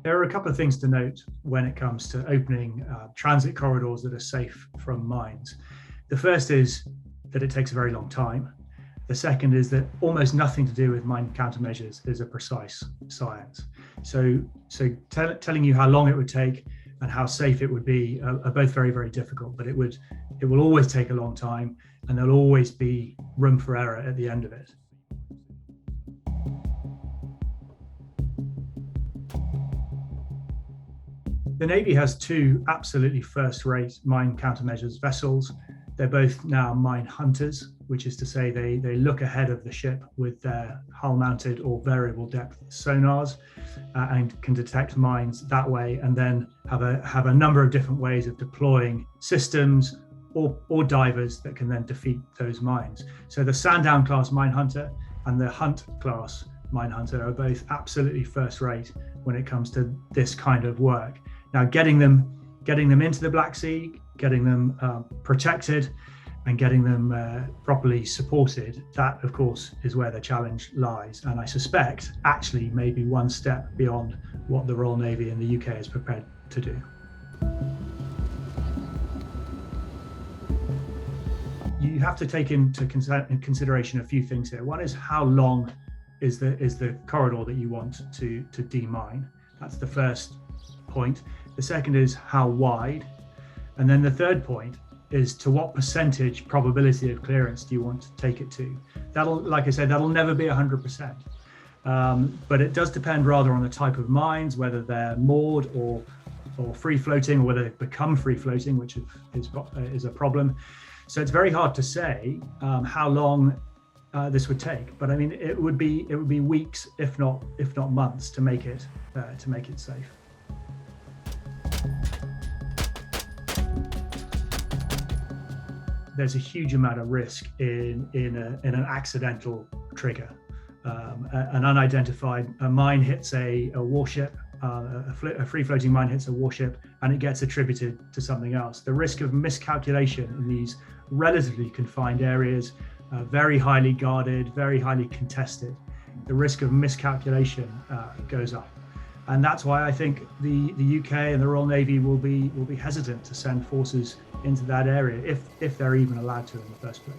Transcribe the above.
There are a couple of things to note when it comes to opening transit corridors that are safe from mines. The first is that it takes a very long time. The second is that almost nothing to do with mine countermeasures is a precise science. So telling you how long it would take and how safe it would be are both very, very difficult, but it will always take a long time, and there'll always be room for error at the end of it. The Navy has two absolutely first-rate mine countermeasures vessels. They're both now mine hunters, which is to say they look ahead of the ship with their hull-mounted or variable depth sonars and can detect mines that way, and then have a number of different ways of deploying systems or divers that can then defeat those mines. So the Sandown class mine hunter and the Hunt class mine hunter are both absolutely first-rate when it comes to this kind of work. Now, getting them into the Black Sea, getting them protected, and getting them properly supported, that, of course, is where the challenge lies. And I suspect, actually, maybe one step beyond what the Royal Navy and the UK is prepared to do. You have to take into consideration a few things here. One is how long is the corridor that you want to demine. That's the first point. The second is how wide. And then the third point is to what percentage probability of clearance do you want to take it to. That'll, like I said, that'll never be 100%. But it does depend rather on the type of mines, whether they're moored or free floating, or whether they've become free floating, which is a problem. So it's very hard to say how long this would take. But I mean, it would be weeks, if not months, to make it safe. There's a huge amount of risk in an accidental trigger. An unidentified mine hits a warship, a free-floating mine hits a warship, and it gets attributed to something else. The risk of miscalculation in these relatively confined areas, very highly guarded, very highly contested, the risk of miscalculation goes up. And that's why I think the UK and the Royal Navy will be hesitant to send forces into that area if they're even allowed to in the first place.